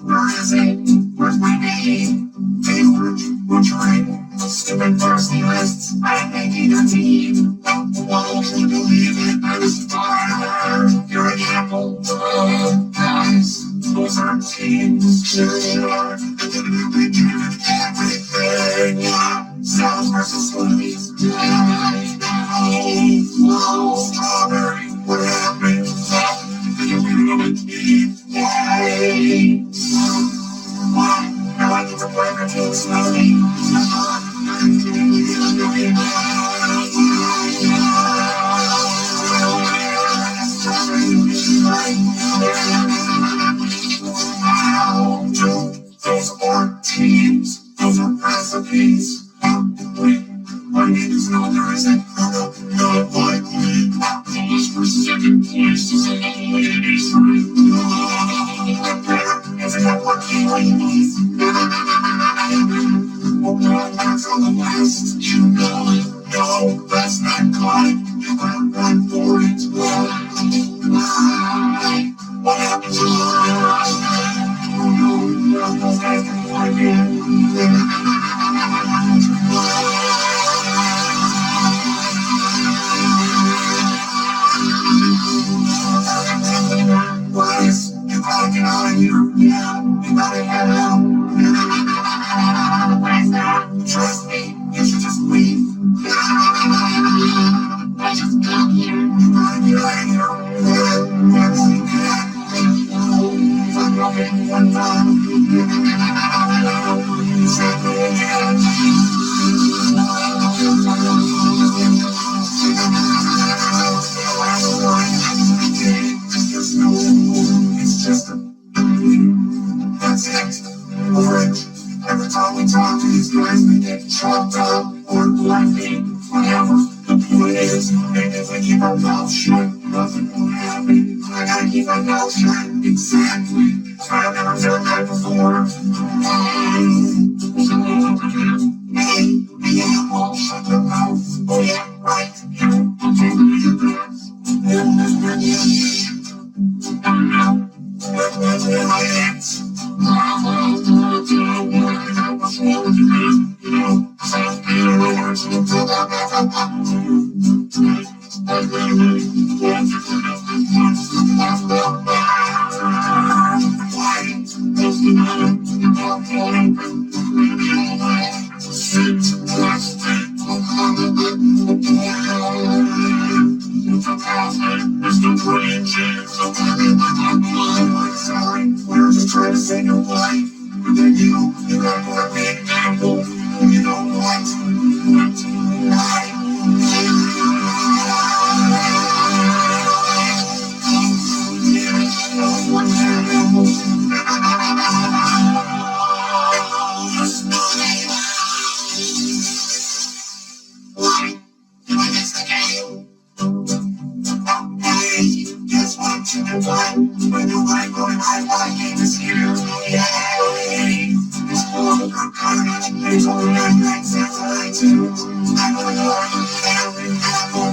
Where is it? Where's my name? Favorite, which ring? Stupid varsity lists, I'm making a team. Why can you believe it? I was fire. You're an apple. Guys, those are teams. Sure they are. And then we do everything. Yeah. Cells versus smoothies. Whoa, strawberry. What happened? You know it's me. Yay. Now I get to play my team slowly. Those aren't teams, those are recipes. Wait, my name is no, there isn't. Not likely. Polish for second place is an ladies' room. It's a networking ladies. Oh no, that's on the list. You know it. No, that's not Clyde. You got one for it. Why? What happened to us? Oh no, those guys don't like it. Boys, you gotta get out of here. Yeah, you gotta get out. Where's that? Trust me, you should just leave. I just got here. You gotta get out of here. Yes, you can. I'm loving one time. Say it again. There's no moon, it's just a that's it. Orange. Every time we talk to these guys, we get chopped up or blinded. Whatever the point is, and if we keep our mouths shut, nothing will happen. I gotta keep my mouth shut. Exactly. I've never done that before. Hey, yeah, well, shut your mouth. Oh yeah, right. I'm totally your best. Sorry, we're just trying to save your life. But then you got more big apple. You don't want why? Did I miss the game? Guess what you can find when you like going my game is here. Yay! It's full of Carnage. There's only 99 cents on iTunes. I'm gonna go every apple.